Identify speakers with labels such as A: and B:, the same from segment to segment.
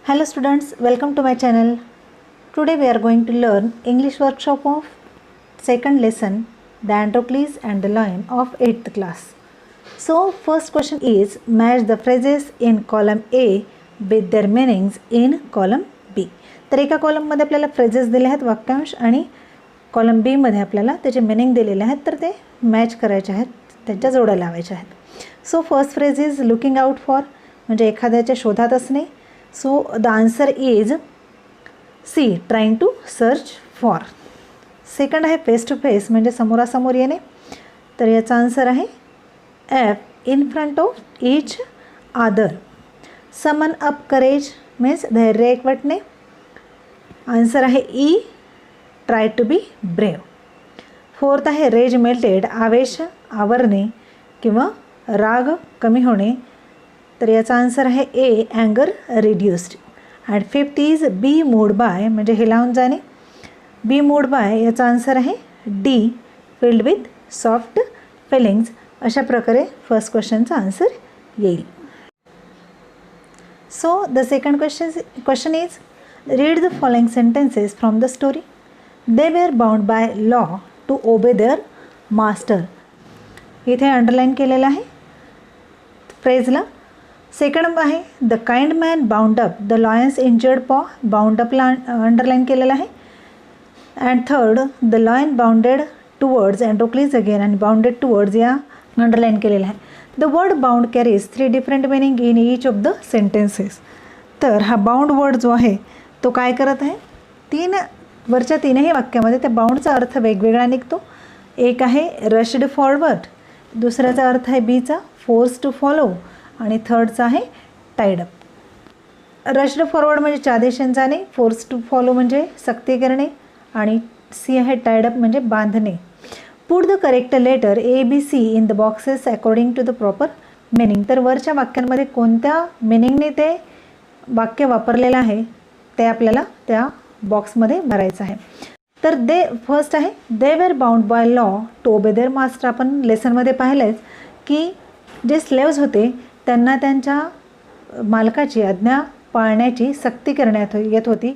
A: Hello students, welcome to my channel. Today we are going to learn English workshop of second lesson, The Androcles and the Lion of 8th class. So first question is, match the phrases in column A with their meanings in column B. तर एका कॉलममध्ये आपल्याला phrases दिले आहेत वाक्यांश आणि column बी मध्ये आपल्याला त्याचे मीनिंग दिलेले आहेत, तर ते मॅच करायचे आहेत, त्यांच्या जोड्या लावायच्या आहेत. So first phrase is looking out for, म्हणजे एखाद्याच्या शोधात असणे. So the answer is C, trying to search for. Second आहे फेस टू फेस, म्हणजे समोरासमोर येणे, तर याचा आन्सर आहे F, in front of each other. Summon up courage means धैर्य एकवटणे, आन्सर आहे E, try to be brave. Fourth आहे रेज मेल्टेड, आवेश आवरणे किंवा राग कमी होणे, तर याचा आन्सर आहे ए, अँगर reduced. And fifth is be moved by, म्हणजे हेलावून जाणे. बी मूड बाय याचा आन्सर आहे D, filled with soft feelings. अशा प्रकारे फर्स्ट क्वेश्चनचा आन्सर येईल. So the second question is, read the following sentences from the story. They were bound by law to obey their master. इथे underline केलेलं आहे फ्रेजला. सेकंड आहे the kind man bound up the lion's injured paw, bound अपला underline केलेलं आहे. And third the lion bounded towards Androcles again, आणि bounded towards या अंडरलाईन केलेलं आहे. The word bound carries 3 different meaning in each of the sentences. तर हा bound word जो आहे तो काय करत आहे, वरच्या तीनही वाक्यामध्ये त्या बाउंडचा अर्थ वेगवेगळा निघतो. एक आहे रश्ड फॉरवर्ड, दुसऱ्याचा अर्थ आहे बीचा फोर्स टू फॉलो, आणि थर्डचा आहे टाईड अप. रश्ड फॉरवर्ड म्हणजे चादेशन जाणे, फोर्स टू फॉलो म्हणजे सक्ती करणे, आणि सी आहे टाईड अप म्हणजे बांधणे. Put the correct letter A B C in the boxes according to the proper meaning. तर वरच्या वाक्यांमध्ये कोणत्या मिनिंगने ते वाक्य वापरलेलं आहे ते आपल्याला त्या बॉक्समध्ये भरायचं आहे. तर फर्स्ट आहे they were bound by law to obey their master. आपण लेसनमध्ये पाहिलंच की जे स्लेव्ज होते त्यांना त्यांच्या मालकाची आज्ञा पाळण्याची सक्ती करण्यात येत होती.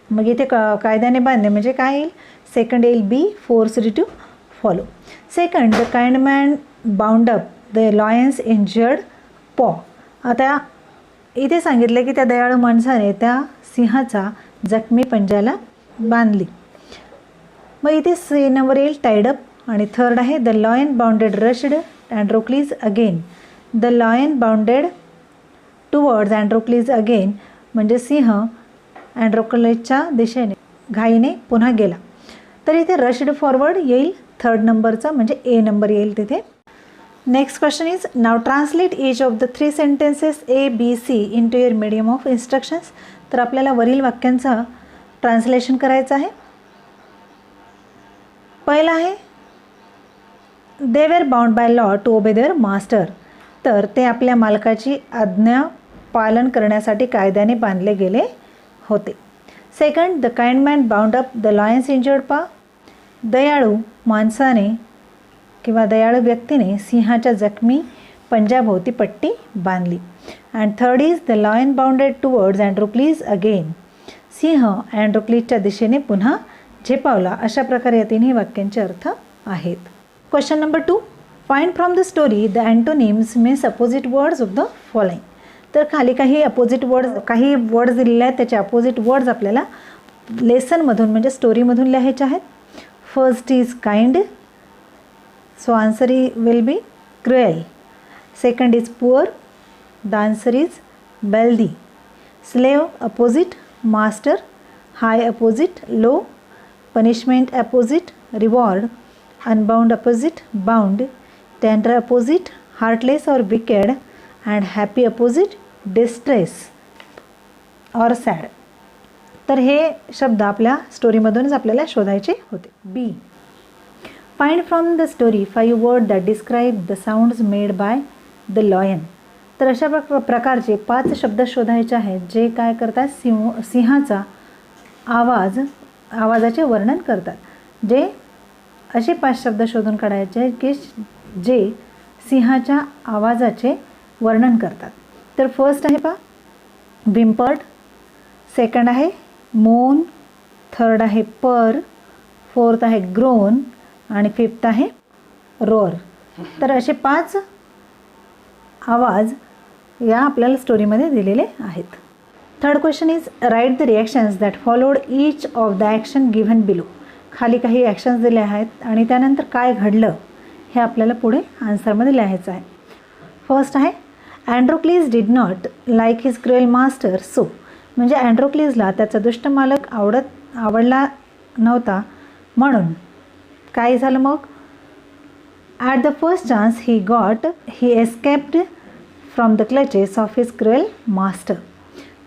A: मग इथे कायद्याने बांधणे म्हणजे काय येईल, सेकंड येईल B, forced to follow. Second the kind man bound up the lion's injured paw. आता इथे सांगितलं की त्या दयाळू माणसाने त्या सिंहाचा जखमी पंजाला बांधली. मग इथे सी नंबर येईल टाईड अप. आणि थर्ड आहे the lion bounded rushed Androcles again. The lion bounded towards Androcles again, म्हणजे सिंह अँड्रोक्लिसच्या दिशेने घाईने पुन्हा गेला. तर इथे रश्ड फॉरवर्ड येईल थर्ड नंबरचा, म्हणजे ए नंबर येईल तिथे. Next question is, now translate each of the 3 sentences A B C into your medium of instructions. तर आपल्याला वरील वाक्यांचं ट्रान्सलेशन करायचं आहे. पहिला आहे they were bound by law to obey their master. तर ते आपल्या मालकाची आज्ञा पालन करण्यासाठी कायद्याने बांधले गेले होते. Second the kind man bound up the lion's injured पॉ. दयाळू माणसाने किंवा दयाळू व्यक्तीने सिंहाच्या जखमी पंजाभोवती पट्टी बांधली. And third is the lion bounded towards Androcles again. सिंह अँड्रोक्लिसच्या दिशेने पुन्हा झेपावला. अशा प्रकारे या तिन्ही वाक्यांचे अर्थ आहेत. Question number 2, find from the story the antonyms means opposite words of the following. तर खाली काही अपोजिट वर्ड्स, काही वर्ड्स दिलेले आहेत, त्याचे अपोजिट वर्ड्स आपल्याला लेसनमधून म्हणजे स्टोरीमधून लिहायचे आहेत. First is kind, so answer will be cruel. Second is poor, the answer is wealthy. Slave opposite master, high opposite low, punishment opposite reward, unbound opposite bound, tender opposite heartless और wicked, and happy opposite distress और sad. तर हे शब्द आपल्या स्टोरीमधूनच आपल्याला शोधायचे होते. B, find from the story 5 word that describe the sounds made by the lion. तर अशा प्रकारचे 5 शब्द शोधायचे आहेत जे काय करतात, सिंहाचा आवाजाचे वर्णन करतात. जे असे 5 शब्द शोधून काढायचे की जे सिंहाच्या आवाजाचे वर्णन करतात. तर फर्स्ट आहे पहा, व्हिम्पर्ड, सेकंड आहे मोन, थर्ड आहे पर, फोर्थ आहे ग्रोन आणि फिफ्थ आहे रोअर. तर असे 5 आवाज या आपल्याला स्टोरीमध्ये दिलेले आहेत. Third question is write the reactions that followed each of the action given below. खाली काही ॲक्शन्स दिले आहेत आणि त्यानंतर काय घडलं हे आपल्याला पुढे आन्सरमध्ये लिहायचं आहे. फर्स्ट आहे Androcles did not like his cruel master so. म्हणजे अँड्रोक्लीजला त्याचा दुष्ट मालक आवडला नव्हता म्हणून काय झालं मग. At the first chance he got he escaped from the clutches of his cruel master.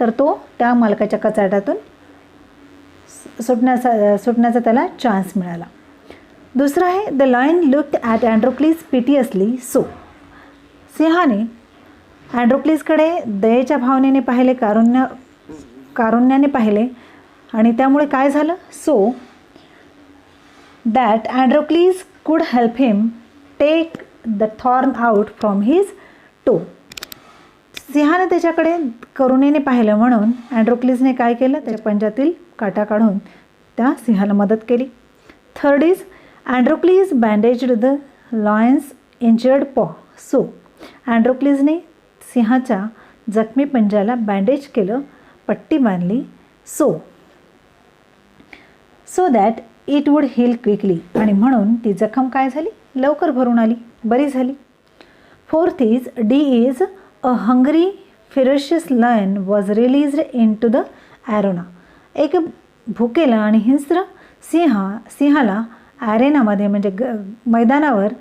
A: तर तो त्या मालकाच्या कचाट्यातून सुटण्याचा त्याला चान्स मिळाला. दुसरं आहे the lion looked at Androcles piteously so. सिंहाने अँड्रोक्लीजकडे दयेच्या भावनेने पाहिले, कारुण्याने पाहिले आणि त्यामुळे काय झालं. So that Androcles could help him take the thorn out from his toe. सिंहाने त्याच्याकडे करुणेने पाहिलं म्हणून अँड्रोक्लीजने काय केलं, त्याच्या पंजातील काटा काढून त्या सिंहाला मदत केली. Third is Androcles bandaged the lion's injured paw so. अँड्रोक्लीजने सिंहाच्या जखमी पंजाला बँडेज केलं, पट्टी बांधली. So that it would heal quickly. आणि म्हणून ती जखम काय झाली, लवकर भरून आली, बरी झाली. Fourth is D is a hungry ferocious lion was released into the arena. एक भुकेला आणि हिंस्र सिंहाला ॲरेनामध्ये म्हणजे मैदानावर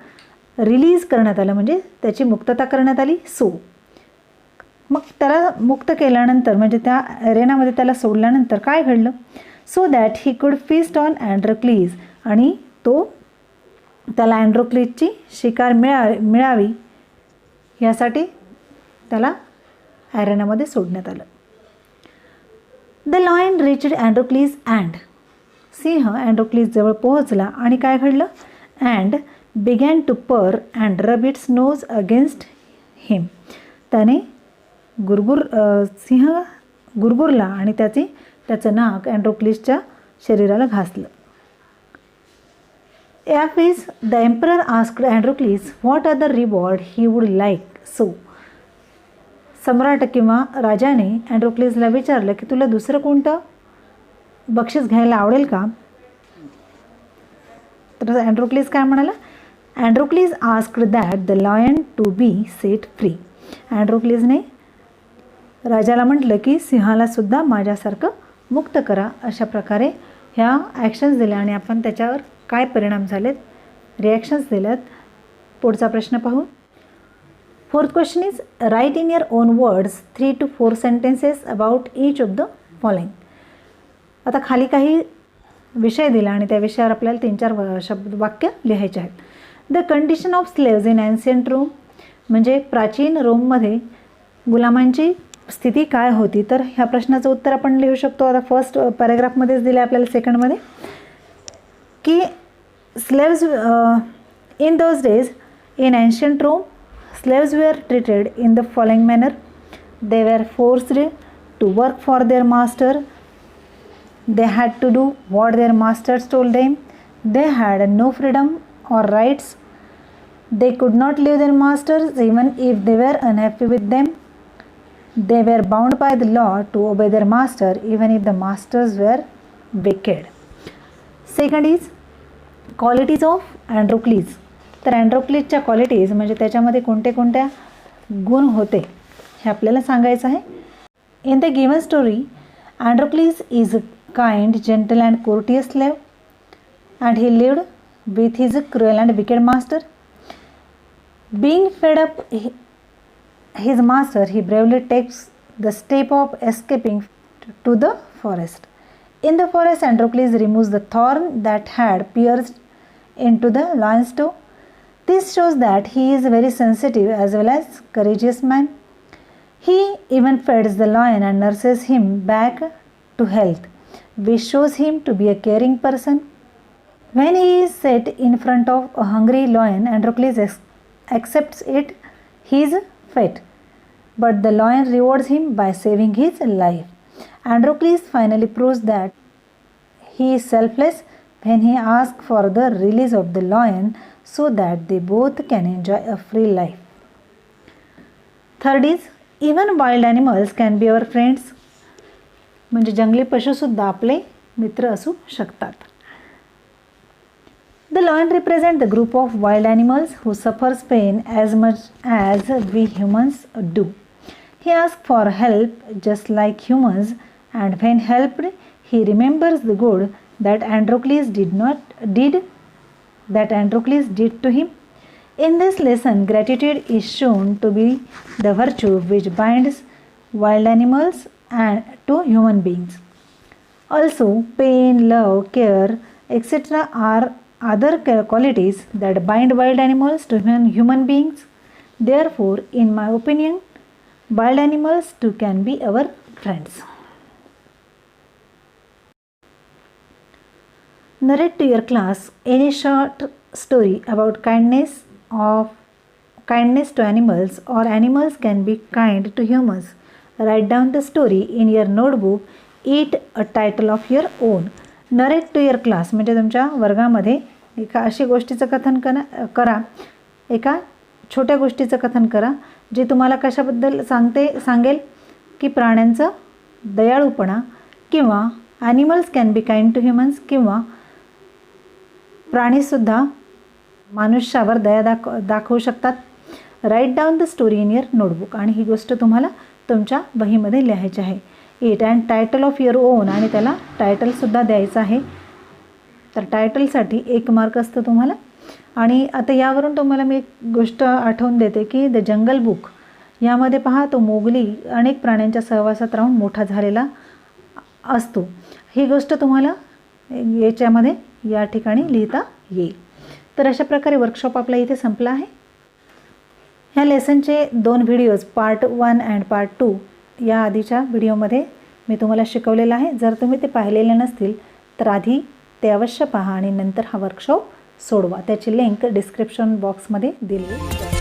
A: रिलीज करण्यात आलं, म्हणजे त्याची मुक्तता करण्यात आली. सो मग त्याला मुक्त केल्यानंतर म्हणजे त्या ॲरेनामध्ये त्याला सोडल्यानंतर काय घडलं. So that he could feast on अँड्रोक्लीज. आणि त्याला अँड्रोक्लीजची शिकार मिळावी यासाठी त्याला ॲरेनामध्ये सोडण्यात आलं. The lion reached Androcles and. सिंह अँड्रोक्लीजजवळ पोहोचला आणि काय घडलं. And began to purr and rub its nose against him. त्याने सिंह गुरगुरला आणि त्याचं नाक अँड्रोक्लीजच्या शरीराला घासलं. F is the emperor asked Androcles what other reward he would like. So सम्राट किंवा राजाने अँड्रोक्लीजला विचारलं की तुला दुसरं कोणतं बक्षीस घ्यायला आवडेल का. तर अँड्रोक्लीज काय म्हणाला. Androcles asked that the lion to be set free. अँड्रोक्लीजने राजाला म्हटलं की सिंहाला सुद्धा माझ्यासारखं मुक्त करा. अशा प्रकारे ह्या ॲक्शन्स दिल्या आणि आपण त्याच्यावर काय परिणाम झालेत, रिॲक्शन्स दिल्यात. पुढचा प्रश्न पाहू. Fourth question is write in your own words 3 to 4 sentences about each of the following. आता खाली काही विषय दिला आणि त्या विषयावर आपल्याला 3-4 वाक्य लिहायचे आहेत. The condition of slaves in ancient Rome. म्हणजे प्राचीन रोममध्ये गुलामांची स्थिती काय होती. तर ह्या प्रश्नाचं उत्तर आपण लिहू शकतो. आता फर्स्ट पॅरेग्राफमध्येच दिलं आहे आपल्याला सेकंडमध्ये की slaves in those days in ancient Rome, slaves were treated in the following manner. They were forced to work for their master. They had to do what their masters told them. They had no freedom or rights. They could not leave their masters even if they were unhappy with them. They were bound by the law to obey their master even if the masters were wicked. Second is qualities of Androcles. तर अँड्रोक्लीजच्या qualities म्हणजे त्याच्यामध्ये कोणत्या गुण होते हे आपल्याला सांगायचं आहे. In the given story Androcles is a kind, gentle and courteous slave and he lived with his cruel and wicked master. Being fed up his master he bravely takes the step of escaping to the forest. In the forest, Androcles removes the thorn that had pierced into the lion's toe. This shows that he is a very sensitive as well as courageous man. He even feeds the lion and nurses him back to health, which shows him to be a caring person. When he is set in front of a hungry lion, Androcles accepts it his fate, but the lion rewards him by saving his life. Androcles finally proves that he is selfless when he asks for the release of the lion so that they both can enjoy a free life. Third is, even wild animals can be our friends. म्हणजे जंगली पशुसुद्धा आपले मित्र असू शकतात. The lion represents the group of wild animals who suffers pain as much as we humans do. He asks for help just like humans, and when helped, he remembers the good that Androcles did to him. In this lesson, gratitude is shown to be the virtue which binds wild animals and to human beings. Also, pain, love, care, etc. are other qualities that bind wild animals to human beings. Therefore, in my opinion, wild animals too can be our friends. Narrate to your class any short story about kindness to animals, or animals can be kind to humans. Write down the story in your notebook. Eat a title of your own. Narrate to your class म्हणजे तुमच्या वर्गामध्ये एका अशी गोष्टीचं कथन करा, एका छोट्या गोष्टीचं कथन करा जे तुम्हाला कशाबद्दल सांगेल की प्राण्यांचा दयाळूपणा, किंवा animals can be kind to humans, किंवा प्राणीसुद्धा मनुष्यावर दया दाखवू शकतात. Write down the story in your notebook. आणि ही गोष्ट तुम्हाला तुमच्या वहीमध्ये लिहायची आहे. It and title of your own, आणि त्याला टायटलसुद्धा द्यायचं आहे. तर टायटलसाठी 1 मार्क असतं तुम्हाला. आणि आता यावरून तुम्हाला मी एक गोष्ट आठवून देते की द जंगल बुक यामध्ये पहा, तो मोगली अनेक प्राण्यांच्या सहवासात राहून मोठा झालेला असतो. ही गोष्ट तुम्हाला याच्यामध्ये या ठिकाणी लिहिता येईल. तर अशा प्रकारे वर्कशॉप आपला इथे संपला आहे. ह्या लेसनचे 2 व्हिडिओज पार्ट 1 अँड पार्ट 2 या आधीच्या व्हिडिओमध्ये मी तुम्हाला शिकवलेलं आहे. जर तुम्ही ते पाहिलेले नसतील तर आधी ते अवश्य पहा आणि नंतर हा वर्कशॉप सोडवा. त्याची लिंक डिस्क्रिप्शन बॉक्समध्ये दिली आहे.